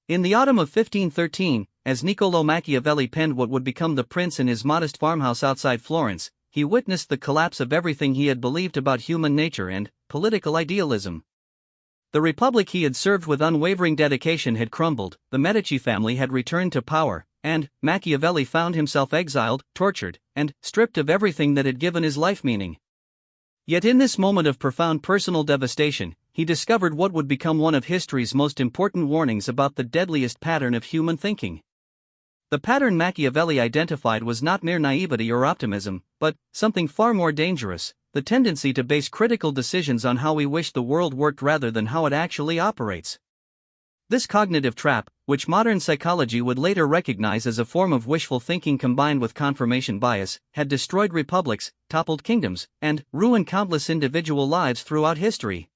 In the autumn of 1513, as Niccolò Machiavelli penned what would become The Prince in his modest farmhouse outside Florence, he witnessed the collapse of everything he had believed about human nature and political idealism. The republic he had served with unwavering dedication had crumbled, the Medici family had returned to power, and Machiavelli found himself exiled, tortured, and stripped of everything that had given his life meaning. Yet in this moment of profound personal devastation, he discovered what would become one of history's most important warnings about the deadliest pattern of human thinking. The pattern Machiavelli identified was not mere naivety or optimism, but something far more dangerous: the tendency to base critical decisions on how we wish the world worked rather than how it actually operates. This cognitive trap, which modern psychology would later recognize as a form of wishful thinking combined with confirmation bias, had destroyed republics, toppled kingdoms, and ruined countless individual lives throughout history.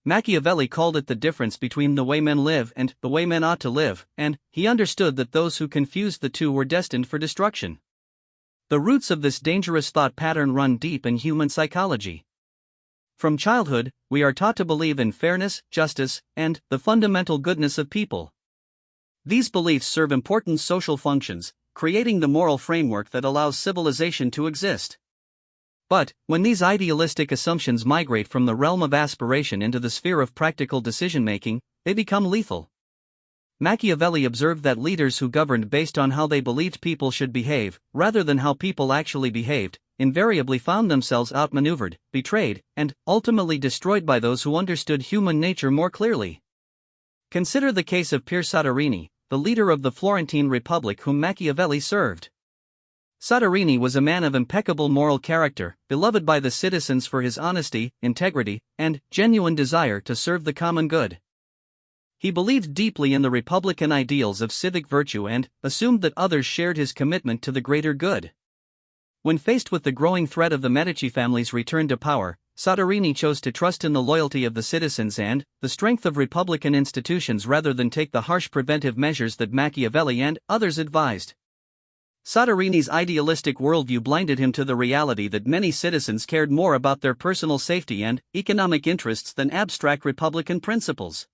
Machiavelli called it the difference between the way men live and the way men ought to live, and he understood that those who confused the two were destined for destruction. The roots of this dangerous thought pattern run deep in human psychology. From childhood, we are taught to believe in fairness, justice, and the fundamental goodness of people. These beliefs serve important social functions, creating the moral framework that allows civilization to exist. But, when these idealistic assumptions migrate from the realm of aspiration into the sphere of practical decision-making, they become lethal. Machiavelli observed that leaders who governed based on how they believed people should behave, rather than how people actually behaved, invariably found themselves outmaneuvered, betrayed, and ultimately destroyed by those who understood human nature more clearly. Consider the case of Pier Soderini, the leader of the Florentine Republic whom Machiavelli served. Soderini was a man of impeccable moral character, beloved by the citizens for his honesty, integrity, and genuine desire to serve the common good. He believed deeply in the republican ideals of civic virtue and assumed that others shared his commitment to the greater good. When faced with the growing threat of the Medici family's return to power, Soderini chose to trust in the loyalty of the citizens and the strength of republican institutions rather than take the harsh preventive measures that Machiavelli and others advised. Soderini's idealistic worldview blinded him to the reality that many citizens cared more about their personal safety and economic interests than abstract republican principles.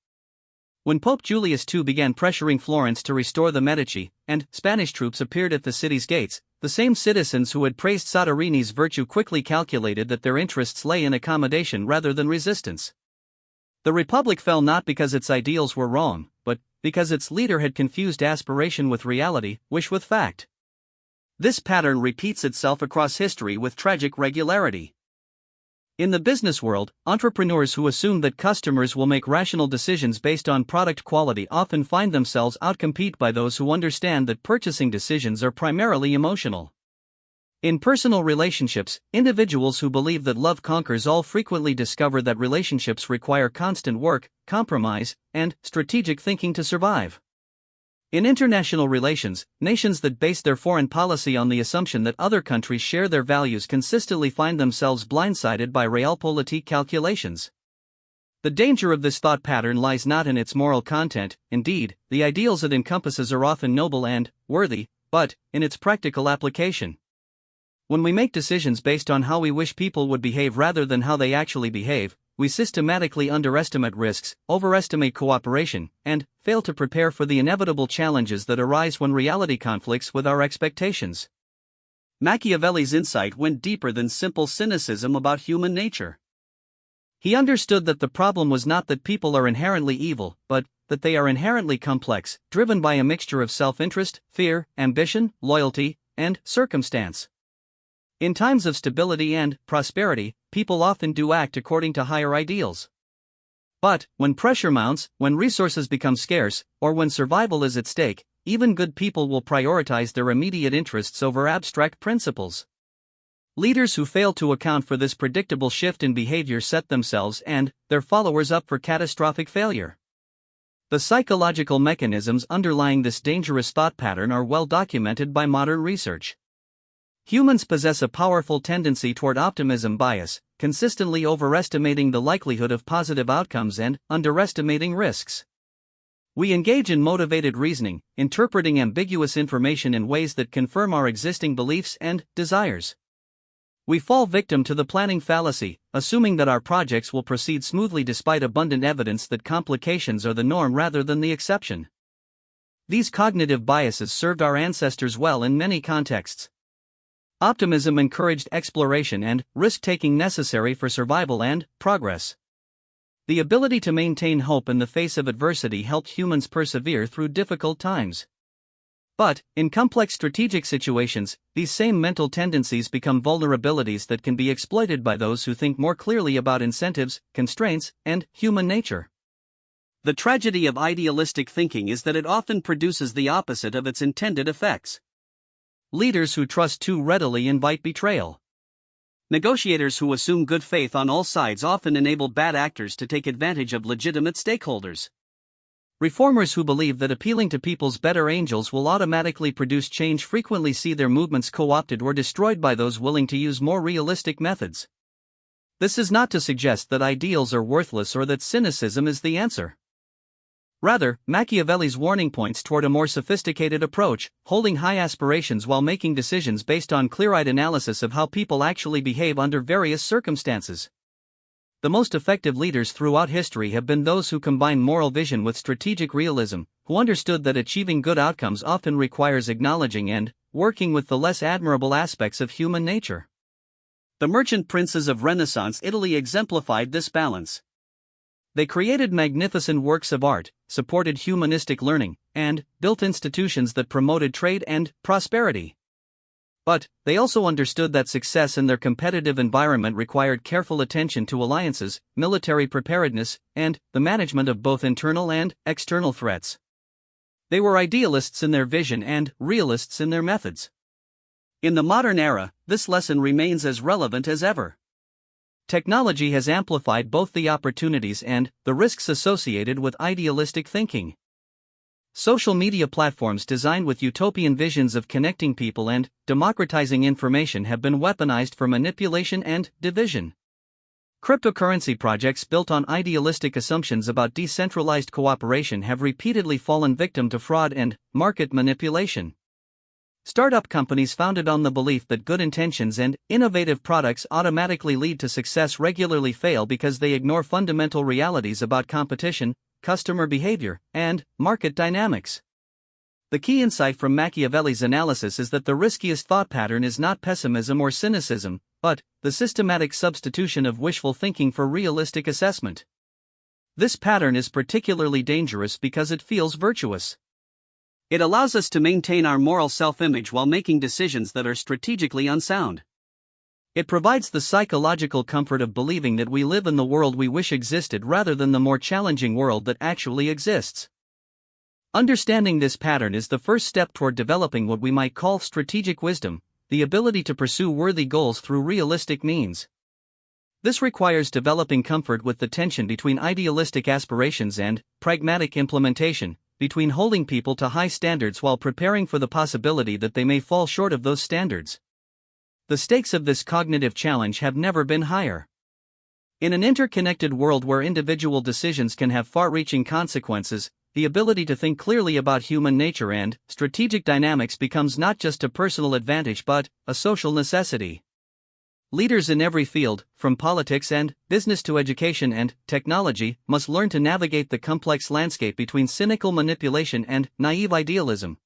When Pope Julius II began pressuring Florence to restore the Medici, and Spanish troops appeared at the city's gates, the same citizens who had praised Soderini's virtue quickly calculated that their interests lay in accommodation rather than resistance. The Republic fell not because its ideals were wrong, but because its leader had confused aspiration with reality, wish with fact. This pattern repeats itself across history with tragic regularity. In the business world, entrepreneurs who assume that customers will make rational decisions based on product quality often find themselves outcompeted by those who understand that purchasing decisions are primarily emotional. In personal relationships, individuals who believe that love conquers all frequently discover that relationships require constant work, compromise, and strategic thinking to survive. In international relations, nations that base their foreign policy on the assumption that other countries share their values consistently find themselves blindsided by realpolitik calculations. The danger of this thought pattern lies not in its moral content, indeed, the ideals it encompasses are often noble and worthy, but in its practical application. When we make decisions based on how we wish people would behave rather than how they actually behave, we systematically underestimate risks, overestimate cooperation, and fail to prepare for the inevitable challenges that arise when reality conflicts with our expectations. Machiavelli's insight went deeper than simple cynicism about human nature. He understood that the problem was not that people are inherently evil, but that they are inherently complex, driven by a mixture of self-interest, fear, ambition, loyalty, and circumstance. In times of stability and prosperity, people often do act according to higher ideals. But, when pressure mounts, when resources become scarce, or when survival is at stake, even good people will prioritize their immediate interests over abstract principles. Leaders who fail to account for this predictable shift in behavior set themselves and their followers up for catastrophic failure. The psychological mechanisms underlying this dangerous thought pattern are well documented by modern research. Humans possess a powerful tendency toward optimism bias, consistently overestimating the likelihood of positive outcomes and underestimating risks. We engage in motivated reasoning, interpreting ambiguous information in ways that confirm our existing beliefs and desires. We fall victim to the planning fallacy, assuming that our projects will proceed smoothly despite abundant evidence that complications are the norm rather than the exception. These cognitive biases served our ancestors well in many contexts. Optimism encouraged exploration and risk-taking necessary for survival and progress. The ability to maintain hope in the face of adversity helped humans persevere through difficult times. But, in complex strategic situations, these same mental tendencies become vulnerabilities that can be exploited by those who think more clearly about incentives, constraints, and human nature. The tragedy of idealistic thinking is that it often produces the opposite of its intended effects. Leaders who trust too readily invite betrayal. Negotiators who assume good faith on all sides often enable bad actors to take advantage of legitimate stakeholders. Reformers who believe that appealing to people's better angels will automatically produce change frequently see their movements co-opted or destroyed by those willing to use more realistic methods. This is not to suggest that ideals are worthless or that cynicism is the answer. Rather, Machiavelli's warning points toward a more sophisticated approach, holding high aspirations while making decisions based on clear-eyed analysis of how people actually behave under various circumstances. The most effective leaders throughout history have been those who combine moral vision with strategic realism, who understood that achieving good outcomes often requires acknowledging and working with the less admirable aspects of human nature. The merchant princes of Renaissance Italy exemplified this balance. They created magnificent works of art, supported humanistic learning, and built institutions that promoted trade and prosperity. But they also understood that success in their competitive environment required careful attention to alliances, military preparedness, and the management of both internal and external threats. They were idealists in their vision and realists in their methods. In the modern era, this lesson remains as relevant as ever. Technology has amplified both the opportunities and the risks associated with idealistic thinking. Social media platforms designed with utopian visions of connecting people and democratizing information have been weaponized for manipulation and division. Cryptocurrency projects built on idealistic assumptions about decentralized cooperation have repeatedly fallen victim to fraud and market manipulation. Startup companies founded on the belief that good intentions and innovative products automatically lead to success regularly fail because they ignore fundamental realities about competition, customer behavior, and market dynamics. The key insight from Machiavelli's analysis is that the riskiest thought pattern is not pessimism or cynicism, but the systematic substitution of wishful thinking for realistic assessment. This pattern is particularly dangerous because it feels virtuous. It allows us to maintain our moral self-image while making decisions that are strategically unsound. It provides the psychological comfort of believing that we live in the world we wish existed rather than the more challenging world that actually exists. Understanding this pattern is the first step toward developing what we might call strategic wisdom, the ability to pursue worthy goals through realistic means. This requires developing comfort with the tension between idealistic aspirations and pragmatic implementation, between holding people to high standards while preparing for the possibility that they may fall short of those standards. The stakes of this cognitive challenge have never been higher. In an interconnected world where individual decisions can have far-reaching consequences, the ability to think clearly about human nature and strategic dynamics becomes not just a personal advantage but a social necessity. Leaders in every field, from politics and business to education and technology, must learn to navigate the complex landscape between cynical manipulation and naive idealism.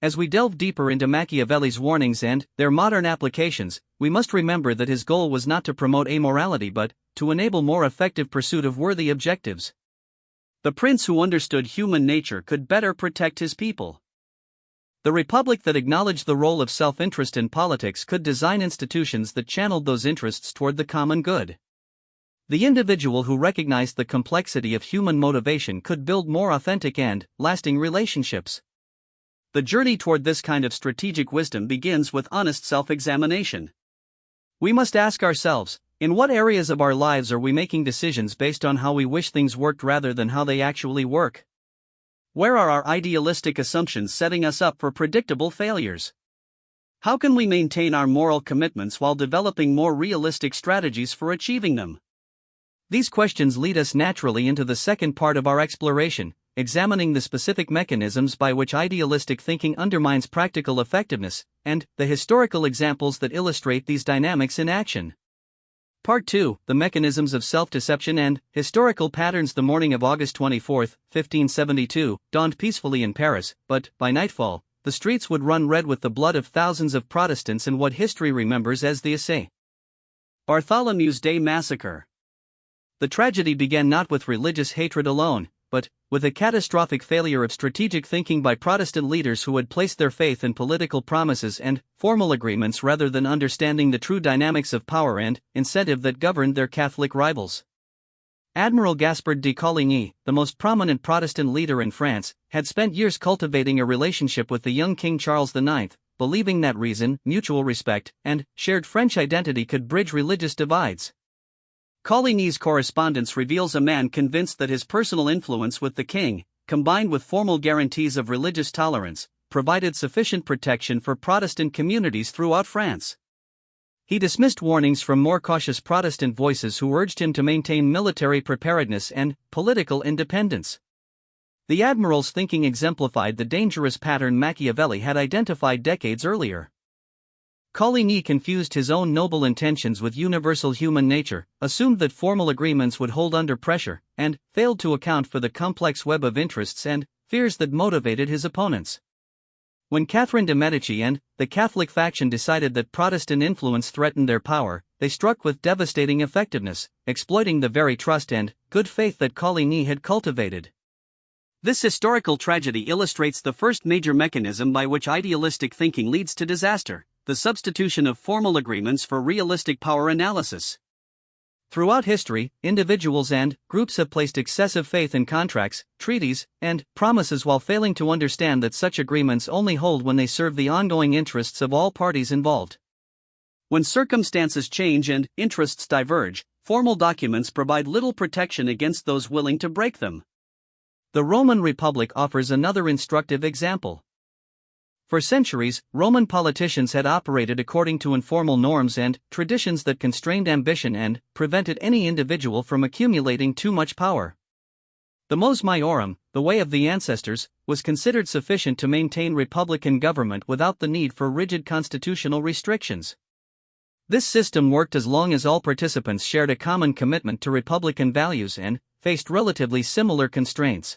As we delve deeper into Machiavelli's warnings and their modern applications, we must remember that his goal was not to promote amorality but to enable more effective pursuit of worthy objectives. The prince who understood human nature could better protect his people. The republic that acknowledged the role of self-interest in politics could design institutions that channeled those interests toward the common good. The individual who recognized the complexity of human motivation could build more authentic and lasting relationships. The journey toward this kind of strategic wisdom begins with honest self-examination. We must ask ourselves, in what areas of our lives are we making decisions based on how we wish things worked rather than how they actually work? Where are our idealistic assumptions setting us up for predictable failures? How can we maintain our moral commitments while developing more realistic strategies for achieving them? These questions lead us naturally into the second part of our exploration, examining the specific mechanisms by which idealistic thinking undermines practical effectiveness, and the historical examples that illustrate these dynamics in action. Part 2, The Mechanisms of Self-Deception and Historical Patterns. The morning of August 24, 1572, dawned peacefully in Paris, but, by nightfall, the streets would run red with the blood of thousands of Protestants in what history remembers as the Assay. Bartholomew's Day Massacre. The tragedy began not with religious hatred alone, but with a catastrophic failure of strategic thinking by Protestant leaders who had placed their faith in political promises and formal agreements rather than understanding the true dynamics of power and incentive that governed their Catholic rivals. Admiral Gaspard de Coligny, the most prominent Protestant leader in France, had spent years cultivating a relationship with the young King Charles IX, believing that reason, mutual respect, and shared French identity could bridge religious divides. Coligny's correspondence reveals a man convinced that his personal influence with the king, combined with formal guarantees of religious tolerance, provided sufficient protection for Protestant communities throughout France. He dismissed warnings from more cautious Protestant voices who urged him to maintain military preparedness and political independence. The admiral's thinking exemplified the dangerous pattern Machiavelli had identified decades earlier. Coligny confused his own noble intentions with universal human nature, assumed that formal agreements would hold under pressure, and failed to account for the complex web of interests and fears that motivated his opponents. When Catherine de' Medici and the Catholic faction decided that Protestant influence threatened their power, they struck with devastating effectiveness, exploiting the very trust and good faith that Coligny had cultivated. This historical tragedy illustrates the first major mechanism by which idealistic thinking leads to disaster: the substitution of formal agreements for realistic power analysis. Throughout history, individuals and groups have placed excessive faith in contracts, treaties, and promises while failing to understand that such agreements only hold when they serve the ongoing interests of all parties involved. When circumstances change and interests diverge, formal documents provide little protection against those willing to break them. The Roman Republic offers another instructive example. For centuries, Roman politicians had operated according to informal norms and traditions that constrained ambition and prevented any individual from accumulating too much power. The mos maiorum, the way of the ancestors, was considered sufficient to maintain republican government without the need for rigid constitutional restrictions. This system worked as long as all participants shared a common commitment to republican values and faced relatively similar constraints.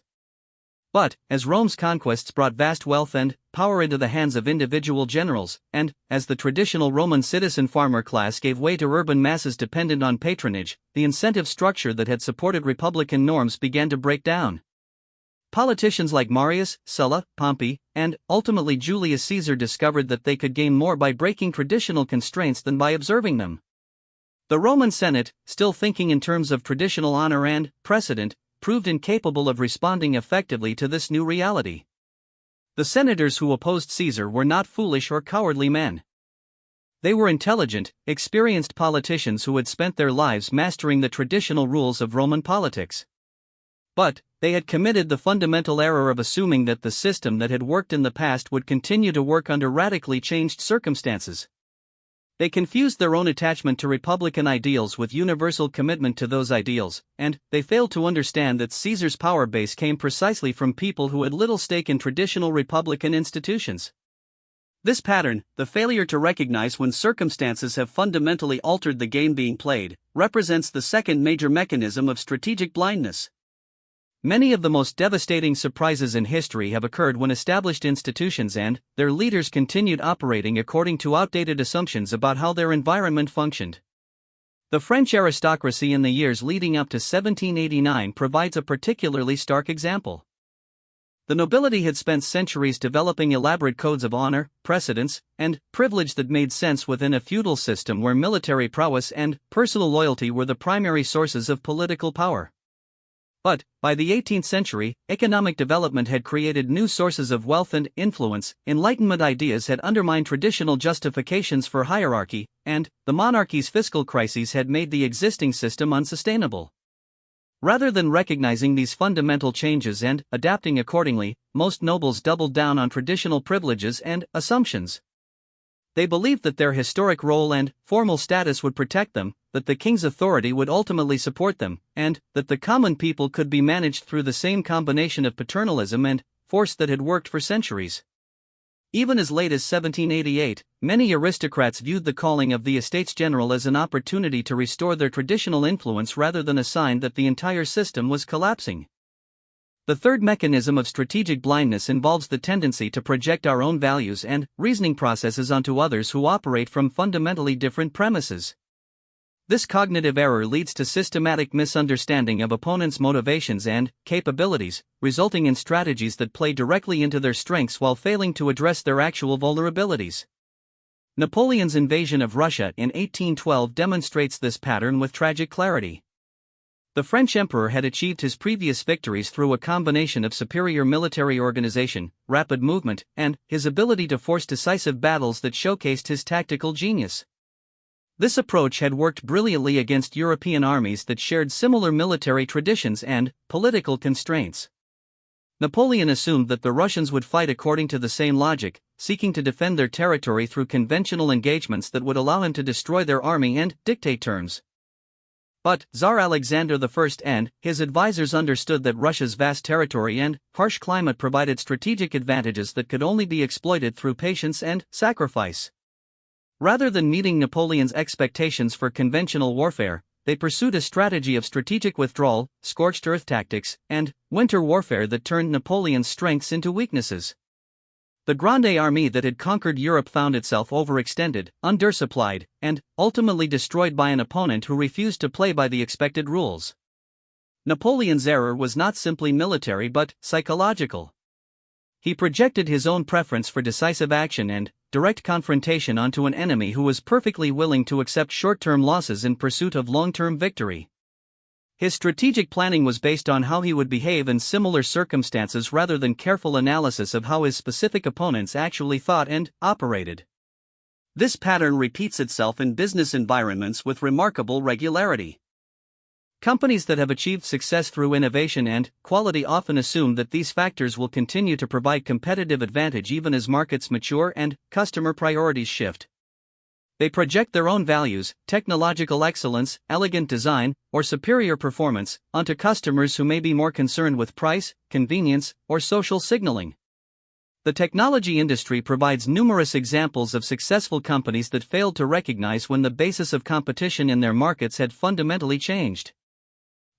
But, as Rome's conquests brought vast wealth and power into the hands of individual generals, and as the traditional Roman citizen farmer class gave way to urban masses dependent on patronage, the incentive structure that had supported republican norms began to break down. Politicians like Marius, Sulla, Pompey, and ultimately Julius Caesar discovered that they could gain more by breaking traditional constraints than by observing them. The Roman Senate, still thinking in terms of traditional honor and precedent, proved incapable of responding effectively to this new reality. The senators who opposed Caesar were not foolish or cowardly men. They were intelligent, experienced politicians who had spent their lives mastering the traditional rules of Roman politics. But they had committed the fundamental error of assuming that the system that had worked in the past would continue to work under radically changed circumstances. They confused their own attachment to republican ideals with universal commitment to those ideals, and they failed to understand that Caesar's power base came precisely from people who had little stake in traditional republican institutions. This pattern, the failure to recognize when circumstances have fundamentally altered the game being played, represents the second major mechanism of strategic blindness. Many of the most devastating surprises in history have occurred when established institutions and their leaders continued operating according to outdated assumptions about how their environment functioned. The French aristocracy in the years leading up to 1789 provides a particularly stark example. The nobility had spent centuries developing elaborate codes of honor, precedence, and privilege that made sense within a feudal system where military prowess and personal loyalty were the primary sources of political power. But, by the 18th century, economic development had created new sources of wealth and influence, Enlightenment ideas had undermined traditional justifications for hierarchy, and the monarchy's fiscal crises had made the existing system unsustainable. Rather than recognizing these fundamental changes and adapting accordingly, most nobles doubled down on traditional privileges and assumptions. They believed that their historic role and formal status would protect them, that the king's authority would ultimately support them, and that the common people could be managed through the same combination of paternalism and force that had worked for centuries. Even as late as 1788, many aristocrats viewed the calling of the Estates General as an opportunity to restore their traditional influence rather than a sign that the entire system was collapsing. The third mechanism of strategic blindness involves the tendency to project our own values and reasoning processes onto others who operate from fundamentally different premises. This cognitive error leads to systematic misunderstanding of opponents' motivations and capabilities, resulting in strategies that play directly into their strengths while failing to address their actual vulnerabilities. Napoleon's invasion of Russia in 1812 demonstrates this pattern with tragic clarity. The French emperor had achieved his previous victories through a combination of superior military organization, rapid movement, and his ability to force decisive battles that showcased his tactical genius. This approach had worked brilliantly against European armies that shared similar military traditions and political constraints. Napoleon assumed that the Russians would fight according to the same logic, seeking to defend their territory through conventional engagements that would allow him to destroy their army and dictate terms. But Tsar Alexander I and his advisors understood that Russia's vast territory and harsh climate provided strategic advantages that could only be exploited through patience and sacrifice. Rather than meeting Napoleon's expectations for conventional warfare, they pursued a strategy of strategic withdrawal, scorched earth tactics, and winter warfare that turned Napoleon's strengths into weaknesses. The Grande Armée that had conquered Europe found itself overextended, undersupplied, and ultimately destroyed by an opponent who refused to play by the expected rules. Napoleon's error was not simply military but psychological. He projected his own preference for decisive action and direct confrontation onto an enemy who was perfectly willing to accept short-term losses in pursuit of long-term victory. His strategic planning was based on how he would behave in similar circumstances rather than careful analysis of how his specific opponents actually thought and operated. This pattern repeats itself in business environments with remarkable regularity. Companies that have achieved success through innovation and quality often assume that these factors will continue to provide competitive advantage even as markets mature and customer priorities shift. They project their own values, technological excellence, elegant design, or superior performance onto customers who may be more concerned with price, convenience, or social signaling. The technology industry provides numerous examples of successful companies that failed to recognize when the basis of competition in their markets had fundamentally changed.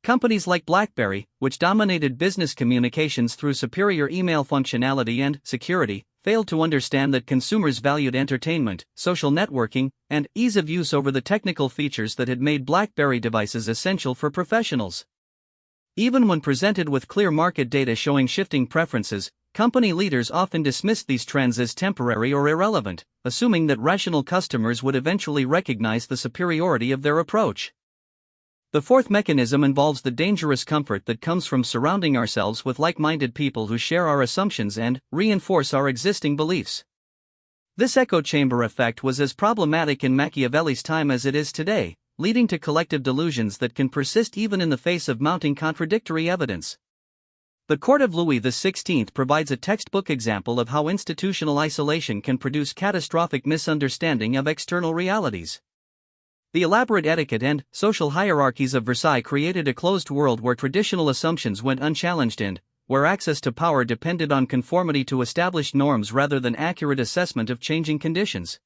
Companies like BlackBerry, which dominated business communications through superior email functionality and security, failed to understand that consumers valued entertainment, social networking, and ease of use over the technical features that had made BlackBerry devices essential for professionals. Even when presented with clear market data showing shifting preferences, company leaders often dismissed these trends as temporary or irrelevant, assuming that rational customers would eventually recognize the superiority of their approach. The fourth mechanism involves the dangerous comfort that comes from surrounding ourselves with like-minded people who share our assumptions and reinforce our existing beliefs. This echo chamber effect was as problematic in Machiavelli's time as it is today, leading to collective delusions that can persist even in the face of mounting contradictory evidence. The court of Louis XVI provides a textbook example of how institutional isolation can produce catastrophic misunderstanding of external realities. The elaborate etiquette and social hierarchies of Versailles created a closed world where traditional assumptions went unchallenged and where access to power depended on conformity to established norms rather than accurate assessment of changing conditions.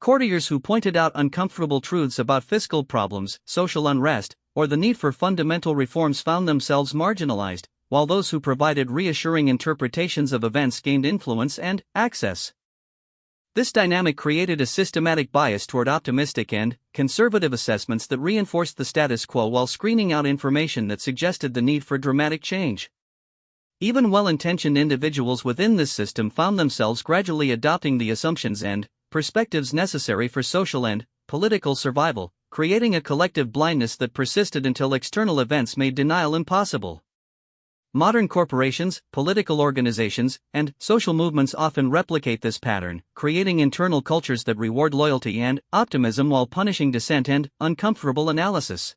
Courtiers who pointed out uncomfortable truths about fiscal problems, social unrest, or the need for fundamental reforms found themselves marginalized, while those who provided reassuring interpretations of events gained influence and access. This dynamic created a systematic bias toward optimistic and conservative assessments that reinforced the status quo while screening out information that suggested the need for dramatic change. Even well-intentioned individuals within this system found themselves gradually adopting the assumptions and perspectives necessary for social and political survival, creating a collective blindness that persisted until external events made denial impossible. Modern corporations, political organizations, and social movements often replicate this pattern, creating internal cultures that reward loyalty and optimism while punishing dissent and uncomfortable analysis.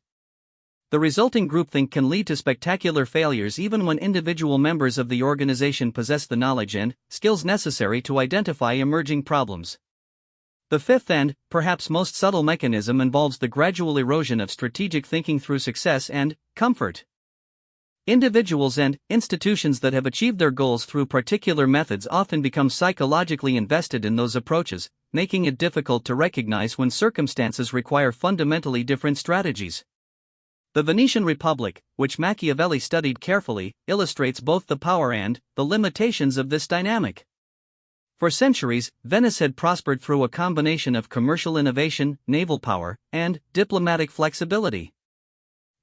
The resulting groupthink can lead to spectacular failures even when individual members of the organization possess the knowledge and skills necessary to identify emerging problems. The fifth and, perhaps most subtle mechanism involves the gradual erosion of strategic thinking through success and comfort. Individuals and institutions that have achieved their goals through particular methods often become psychologically invested in those approaches, making it difficult to recognize when circumstances require fundamentally different strategies. The Venetian Republic, which Machiavelli studied carefully, illustrates both the power and the limitations of this dynamic. For centuries, Venice had prospered through a combination of commercial innovation, naval power, and diplomatic flexibility.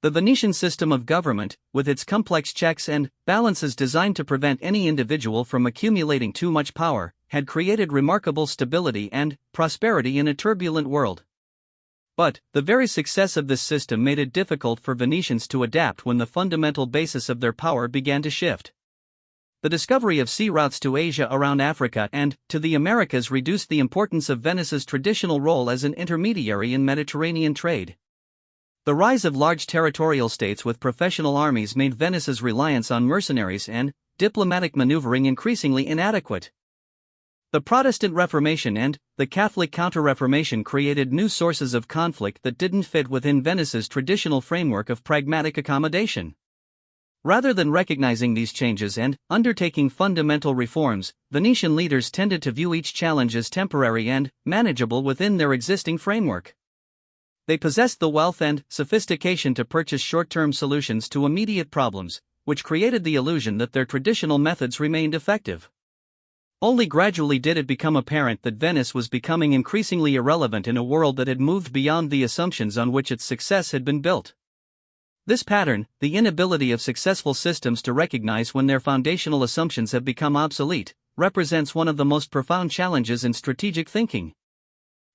The Venetian system of government, with its complex checks and balances designed to prevent any individual from accumulating too much power, had created remarkable stability and prosperity in a turbulent world. But the very success of this system made it difficult for Venetians to adapt when the fundamental basis of their power began to shift. The discovery of sea routes to Asia around Africa and to the Americas reduced the importance of Venice's traditional role as an intermediary in Mediterranean trade. The rise of large territorial states with professional armies made Venice's reliance on mercenaries and diplomatic maneuvering increasingly inadequate. The Protestant Reformation and the Catholic Counter-Reformation created new sources of conflict that didn't fit within Venice's traditional framework of pragmatic accommodation. Rather than recognizing these changes and undertaking fundamental reforms, Venetian leaders tended to view each challenge as temporary and manageable within their existing framework. They possessed the wealth and sophistication to purchase short-term solutions to immediate problems, which created the illusion that their traditional methods remained effective. Only gradually did it become apparent that Venice was becoming increasingly irrelevant in a world that had moved beyond the assumptions on which its success had been built. This pattern, the inability of successful systems to recognize when their foundational assumptions have become obsolete, represents one of the most profound challenges in strategic thinking.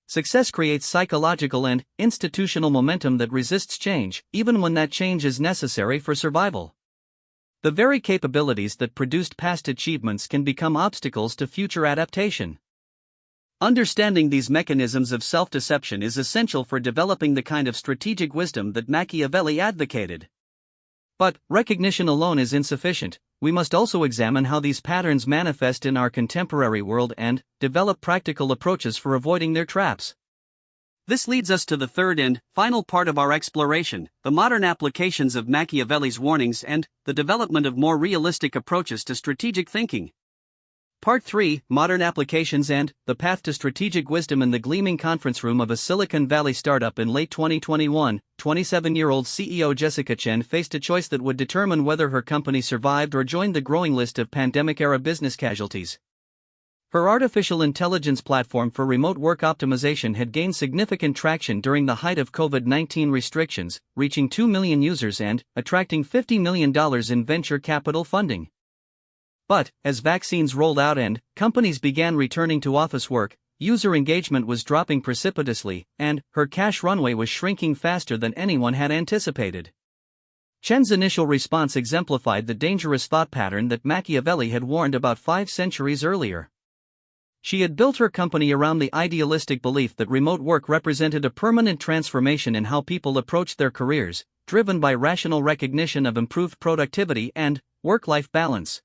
Success creates psychological and institutional momentum that resists change, even when that change is necessary for survival. The very capabilities that produced past achievements can become obstacles to future adaptation. Understanding these mechanisms of self-deception is essential for developing the kind of strategic wisdom that Machiavelli advocated. But recognition alone is insufficient. We must also examine how these patterns manifest in our contemporary world and develop practical approaches for avoiding their traps. This leads us to the third and final part of our exploration, the modern applications of Machiavelli's warnings and the development of more realistic approaches to strategic thinking. Part 3, Modern Applications and the Path to Strategic Wisdom. In the gleaming conference room of a Silicon Valley startup in late 2021, 27-year-old CEO Jessica Chen faced a choice that would determine whether her company survived or joined the growing list of pandemic-era business casualties. Her artificial intelligence platform for remote work optimization had gained significant traction during the height of COVID-19 restrictions, reaching 2 million users and attracting $50 million in venture capital funding. But, as vaccines rolled out and companies began returning to office work, user engagement was dropping precipitously, and her cash runway was shrinking faster than anyone had anticipated. Chen's initial response exemplified the dangerous thought pattern that Machiavelli had warned about 5 centuries earlier. She had built her company around the idealistic belief that remote work represented a permanent transformation in how people approached their careers, driven by rational recognition of improved productivity and work-life balance.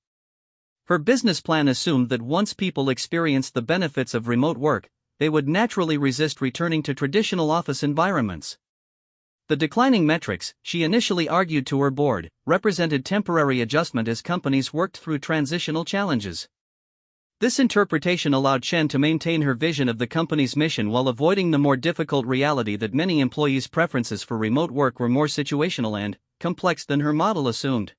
Her business plan assumed that once people experienced the benefits of remote work, they would naturally resist returning to traditional office environments. The declining metrics, she initially argued to her board, represented temporary adjustment as companies worked through transitional challenges. This interpretation allowed Chen to maintain her vision of the company's mission while avoiding the more difficult reality that many employees' preferences for remote work were more situational and complex than her model assumed.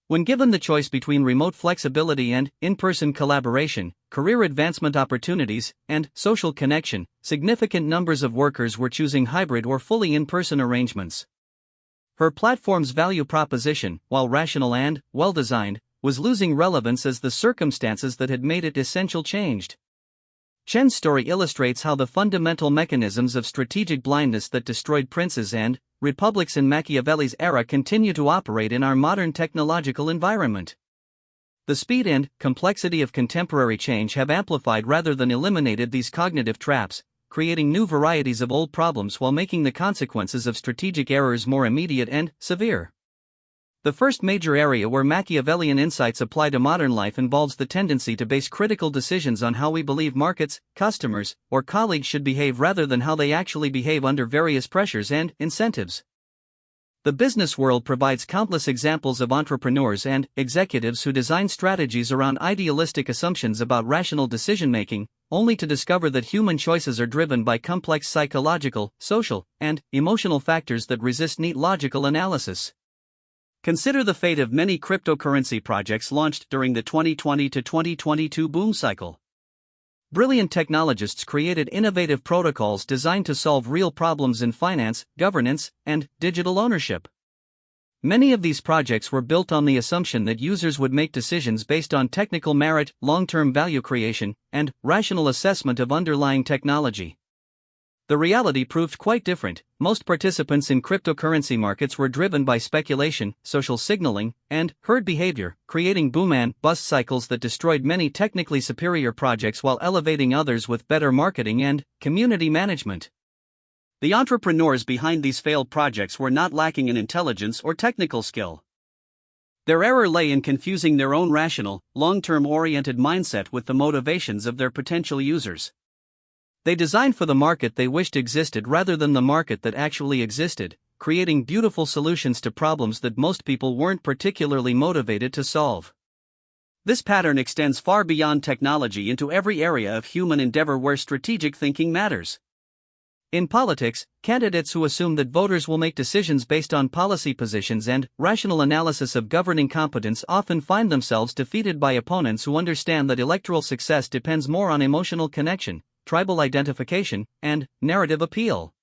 When given the choice between remote flexibility and in-person collaboration, career advancement opportunities, and social connection, significant numbers of workers were choosing hybrid or fully in-person arrangements. Her platform's value proposition, while rational and well-designed, was losing relevance as the circumstances that had made it essential changed. Chen's story illustrates how the fundamental mechanisms of strategic blindness that destroyed princes and republics in Machiavelli's era continue to operate in our modern technological environment. The speed and complexity of contemporary change have amplified rather than eliminated these cognitive traps, creating new varieties of old problems while making the consequences of strategic errors more immediate and severe. The first major area where Machiavellian insights apply to modern life involves the tendency to base critical decisions on how we believe markets, customers, or colleagues should behave rather than how they actually behave under various pressures and incentives. The business world provides countless examples of entrepreneurs and executives who design strategies around idealistic assumptions about rational decision-making, only to discover that human choices are driven by complex psychological, social, and emotional factors that resist neat logical analysis. Consider the fate of many cryptocurrency projects launched during the 2020 to 2022 boom cycle. Brilliant technologists created innovative protocols designed to solve real problems in finance, governance, and digital ownership. Many of these projects were built on the assumption that users would make decisions based on technical merit, long-term value creation, and rational assessment of underlying technology. The reality proved quite different. Most participants in cryptocurrency markets were driven by speculation, social signaling, and herd behavior, creating boom and bust cycles that destroyed many technically superior projects while elevating others with better marketing and community management. The entrepreneurs behind these failed projects were not lacking in intelligence or technical skill. Their error lay in confusing their own rational, long-term oriented mindset with the motivations of their potential users. They designed for the market they wished existed rather than the market that actually existed, creating beautiful solutions to problems that most people weren't particularly motivated to solve. This pattern extends far beyond technology into every area of human endeavor where strategic thinking matters. In politics, candidates who assume that voters will make decisions based on policy positions and rational analysis of governing competence often find themselves defeated by opponents who understand that electoral success depends more on emotional connection, tribal identification, and narrative appeal.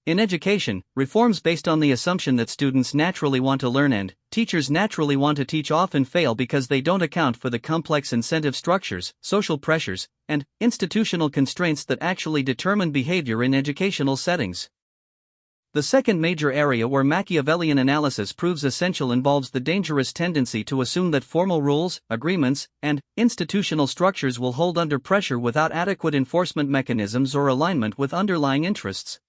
In education, reforms based on the assumption that students naturally want to learn and teachers naturally want to teach often fail because they don't account for the complex incentive structures, social pressures, and institutional constraints that actually determine behavior in educational settings. The second major area where Machiavellian analysis proves essential involves the dangerous tendency to assume that formal rules, agreements, and institutional structures will hold under pressure without adequate enforcement mechanisms or alignment with underlying interests.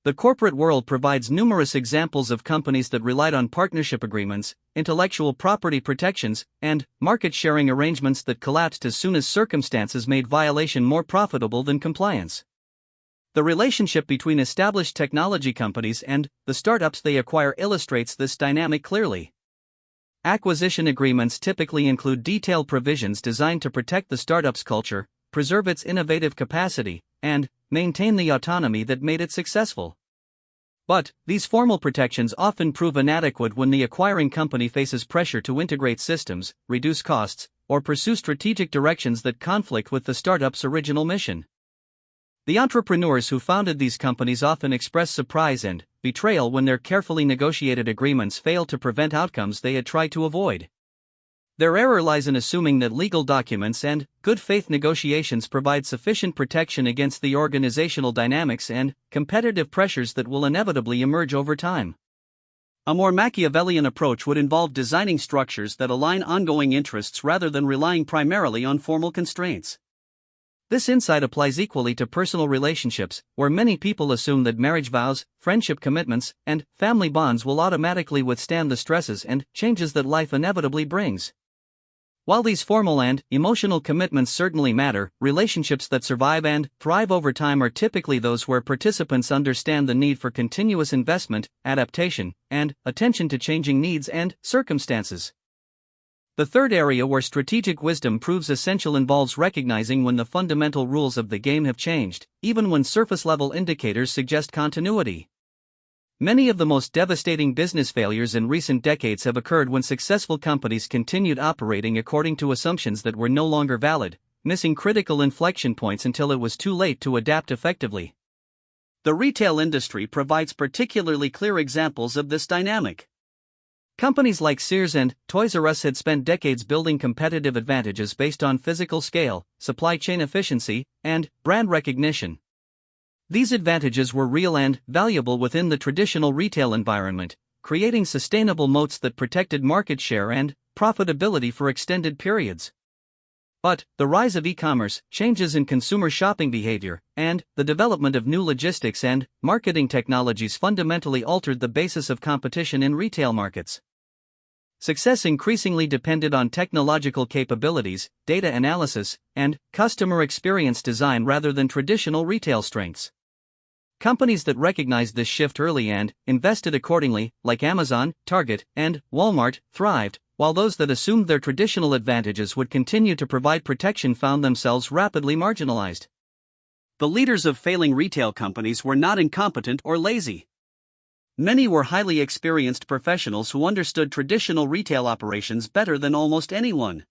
The corporate world provides numerous examples of companies that relied on partnership agreements, intellectual property protections, and market-sharing arrangements that collapsed as soon as circumstances made violation more profitable than compliance. The relationship between established technology companies and the startups they acquire illustrates this dynamic clearly. Acquisition agreements typically include detailed provisions designed to protect the startup's culture, preserve its innovative capacity, and maintain the autonomy that made it successful. But these formal protections often prove inadequate when the acquiring company faces pressure to integrate systems, reduce costs, or pursue strategic directions that conflict with the startup's original mission. The entrepreneurs who founded these companies often express surprise and betrayal when their carefully negotiated agreements fail to prevent outcomes they had tried to avoid. Their error lies in assuming that legal documents and good faith negotiations provide sufficient protection against the organizational dynamics and competitive pressures that will inevitably emerge over time. A more Machiavellian approach would involve designing structures that align ongoing interests rather than relying primarily on formal constraints. This insight applies equally to personal relationships, where many people assume that marriage vows, friendship commitments, and family bonds will automatically withstand the stresses and changes that life inevitably brings. While these formal and emotional commitments certainly matter, relationships that survive and thrive over time are typically those where participants understand the need for continuous investment, adaptation, and attention to changing needs and circumstances. The third area where strategic wisdom proves essential involves recognizing when the fundamental rules of the game have changed, even when surface-level indicators suggest continuity. Many of the most devastating business failures in recent decades have occurred when successful companies continued operating according to assumptions that were no longer valid, missing critical inflection points until it was too late to adapt effectively. The retail industry provides particularly clear examples of this dynamic. Companies like Sears and Toys R Us had spent decades building competitive advantages based on physical scale, supply chain efficiency, and brand recognition. These advantages were real and valuable within the traditional retail environment, creating sustainable moats that protected market share and profitability for extended periods. But the rise of e-commerce, changes in consumer shopping behavior, and the development of new logistics and marketing technologies fundamentally altered the basis of competition in retail markets. Success increasingly depended on technological capabilities, data analysis, and customer experience design rather than traditional retail strengths. Companies that recognized this shift early and invested accordingly, like Amazon, Target, and Walmart, thrived, while those that assumed their traditional advantages would continue to provide protection found themselves rapidly marginalized. The leaders of failing retail companies were not incompetent or lazy. Many were highly experienced professionals who understood traditional retail operations better than almost anyone.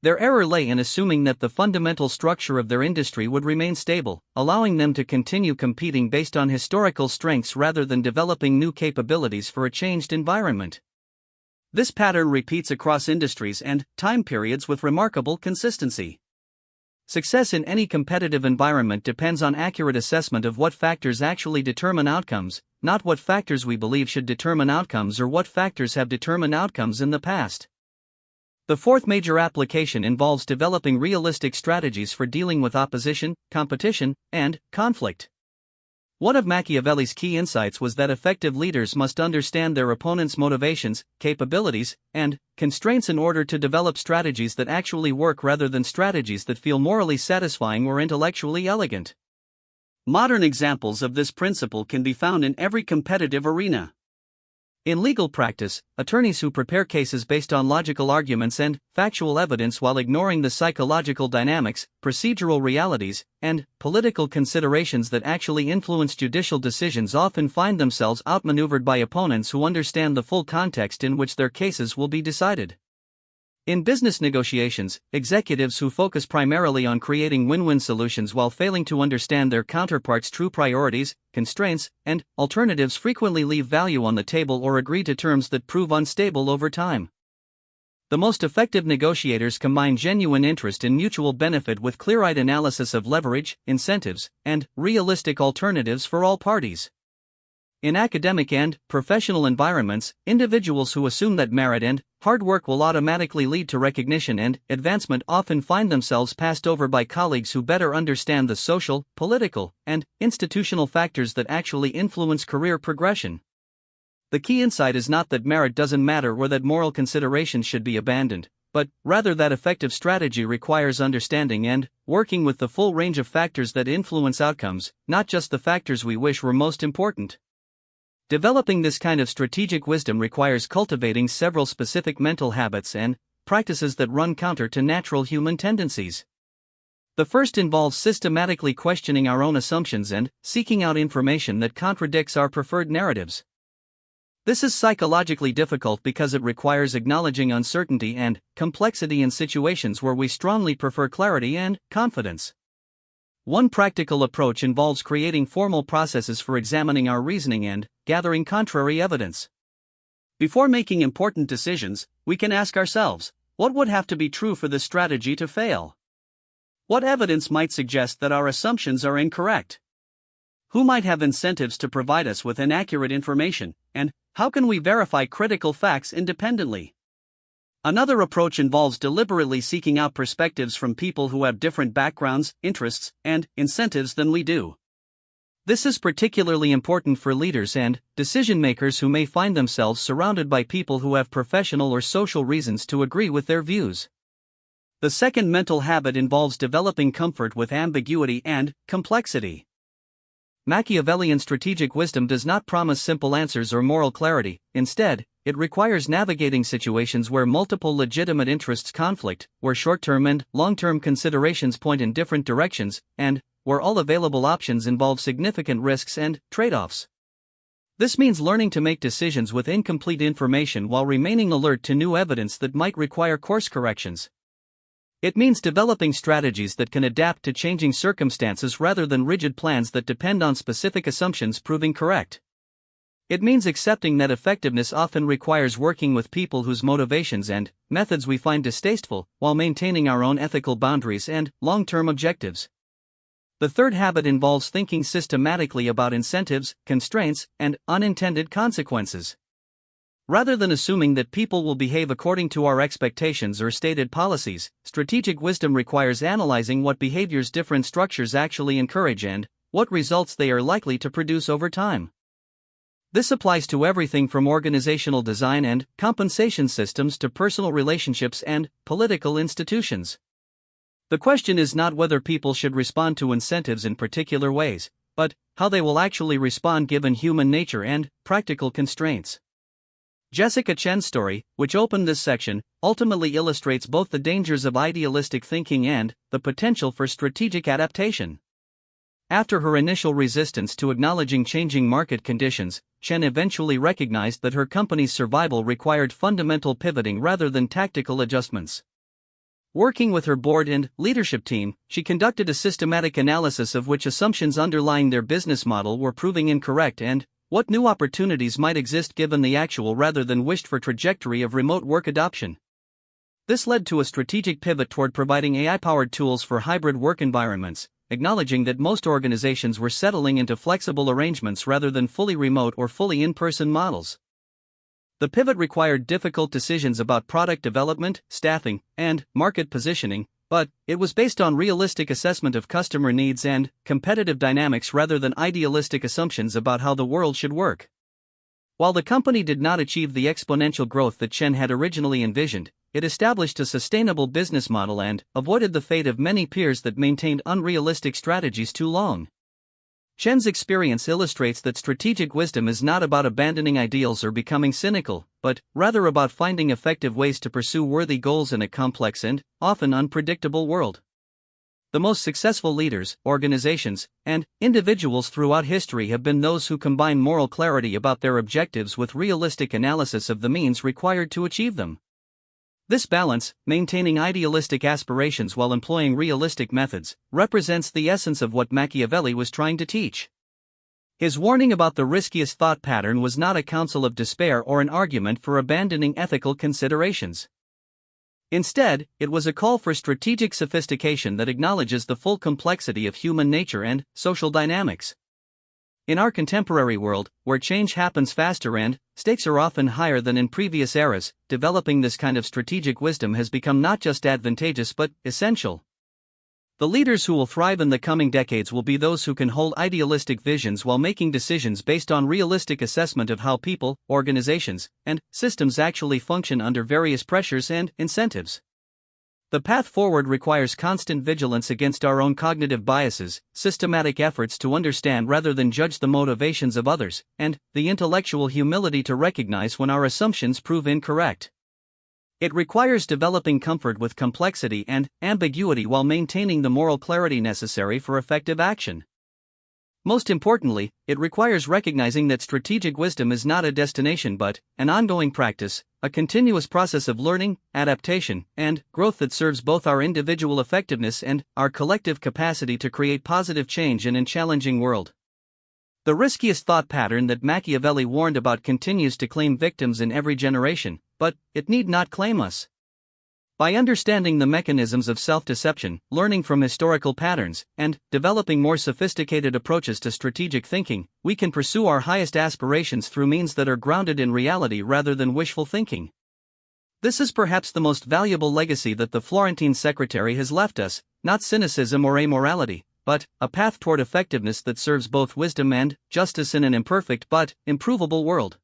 Their error lay in assuming that the fundamental structure of their industry would remain stable, allowing them to continue competing based on historical strengths rather than developing new capabilities for a changed environment. This pattern repeats across industries and time periods with remarkable consistency. Success in any competitive environment depends on accurate assessment of what factors actually determine outcomes, not what factors we believe should determine outcomes or what factors have determined outcomes in the past. The fourth major application involves developing realistic strategies for dealing with opposition, competition, and conflict. One of Machiavelli's key insights was that effective leaders must understand their opponent's motivations, capabilities, and constraints in order to develop strategies that actually work rather than strategies that feel morally satisfying or intellectually elegant. Modern examples of this principle can be found in every competitive arena. In legal practice, attorneys who prepare cases based on logical arguments and factual evidence while ignoring the psychological dynamics, procedural realities, and political considerations that actually influence judicial decisions often find themselves outmaneuvered by opponents who understand the full context in which their cases will be decided. In business negotiations, executives who focus primarily on creating win-win solutions while failing to understand their counterparts' true priorities, constraints, and alternatives frequently leave value on the table or agree to terms that prove unstable over time. The most effective negotiators combine genuine interest in mutual benefit with clear-eyed analysis of leverage, incentives, and realistic alternatives for all parties. In academic and professional environments, individuals who assume that merit and hard work will automatically lead to recognition and advancement often find themselves passed over by colleagues who better understand the social, political, and institutional factors that actually influence career progression. The key insight is not that merit doesn't matter or that moral considerations should be abandoned, but rather that effective strategy requires understanding and working with the full range of factors that influence outcomes, not just the factors we wish were most important. Developing this kind of strategic wisdom requires cultivating several specific mental habits and practices that run counter to natural human tendencies. The first involves systematically questioning our own assumptions and seeking out information that contradicts our preferred narratives. This is psychologically difficult because it requires acknowledging uncertainty and complexity in situations where we strongly prefer clarity and confidence. One practical approach involves creating formal processes for examining our reasoning and gathering contrary evidence. Before making important decisions, we can ask ourselves, what would have to be true for this strategy to fail? What evidence might suggest that our assumptions are incorrect? Who might have incentives to provide us with inaccurate information, and how can we verify critical facts independently? Another approach involves deliberately seeking out perspectives from people who have different backgrounds, interests, and incentives than we do. This is particularly important for leaders and decision-makers who may find themselves surrounded by people who have professional or social reasons to agree with their views. The second mental habit involves developing comfort with ambiguity and complexity. Machiavellian strategic wisdom does not promise simple answers or moral clarity. Instead, it requires navigating situations where multiple legitimate interests conflict, where short-term and long-term considerations point in different directions, and where all available options involve significant risks and trade-offs. This means learning to make decisions with incomplete information while remaining alert to new evidence that might require course corrections. It means developing strategies that can adapt to changing circumstances rather than rigid plans that depend on specific assumptions proving correct. It means accepting that effectiveness often requires working with people whose motivations and methods we find distasteful, while maintaining our own ethical boundaries and long-term objectives. The third habit involves thinking systematically about incentives, constraints, and unintended consequences. Rather than assuming that people will behave according to our expectations or stated policies, strategic wisdom requires analyzing what behaviors different structures actually encourage and what results they are likely to produce over time. This applies to everything from organizational design and compensation systems to personal relationships and political institutions. The question is not whether people should respond to incentives in particular ways, but how they will actually respond given human nature and practical constraints. Jessica Chen's story, which opened this section, ultimately illustrates both the dangers of idealistic thinking and the potential for strategic adaptation. After her initial resistance to acknowledging changing market conditions, Chen eventually recognized that her company's survival required fundamental pivoting rather than tactical adjustments. Working with her board and leadership team, she conducted a systematic analysis of which assumptions underlying their business model were proving incorrect and what new opportunities might exist given the actual rather than wished-for trajectory of remote work adoption. This led to a strategic pivot toward providing AI-powered tools for hybrid work environments, acknowledging that most organizations were settling into flexible arrangements rather than fully remote or fully in-person models. The pivot required difficult decisions about product development, staffing, and market positioning, but it was based on realistic assessment of customer needs and competitive dynamics rather than idealistic assumptions about how the world should work. While the company did not achieve the exponential growth that Chen had originally envisioned, it established a sustainable business model and avoided the fate of many peers that maintained unrealistic strategies too long. Chen's experience illustrates that strategic wisdom is not about abandoning ideals or becoming cynical, but rather about finding effective ways to pursue worthy goals in a complex and often unpredictable world. The most successful leaders, organizations, and individuals throughout history have been those who combine moral clarity about their objectives with realistic analysis of the means required to achieve them. This balance, maintaining idealistic aspirations while employing realistic methods, represents the essence of what Machiavelli was trying to teach. His warning about the riskiest thought pattern was not a counsel of despair or an argument for abandoning ethical considerations. Instead, it was a call for strategic sophistication that acknowledges the full complexity of human nature and social dynamics. In our contemporary world, where change happens faster and stakes are often higher than in previous eras, developing this kind of strategic wisdom has become not just advantageous but essential. The leaders who will thrive in the coming decades will be those who can hold idealistic visions while making decisions based on realistic assessment of how people, organizations, and systems actually function under various pressures and incentives. The path forward requires constant vigilance against our own cognitive biases, systematic efforts to understand rather than judge the motivations of others, and the intellectual humility to recognize when our assumptions prove incorrect. It requires developing comfort with complexity and ambiguity while maintaining the moral clarity necessary for effective action. Most importantly, it requires recognizing that strategic wisdom is not a destination but an ongoing practice, a continuous process of learning, adaptation, and growth that serves both our individual effectiveness and our collective capacity to create positive change in a challenging world. The riskiest thought pattern that Machiavelli warned about continues to claim victims in every generation, but it need not claim us. By understanding the mechanisms of self-deception, learning from historical patterns, and developing more sophisticated approaches to strategic thinking, we can pursue our highest aspirations through means that are grounded in reality rather than wishful thinking. This is perhaps the most valuable legacy that the Florentine secretary has left us, not cynicism or amorality, but a path toward effectiveness that serves both wisdom and justice in an imperfect but improvable world.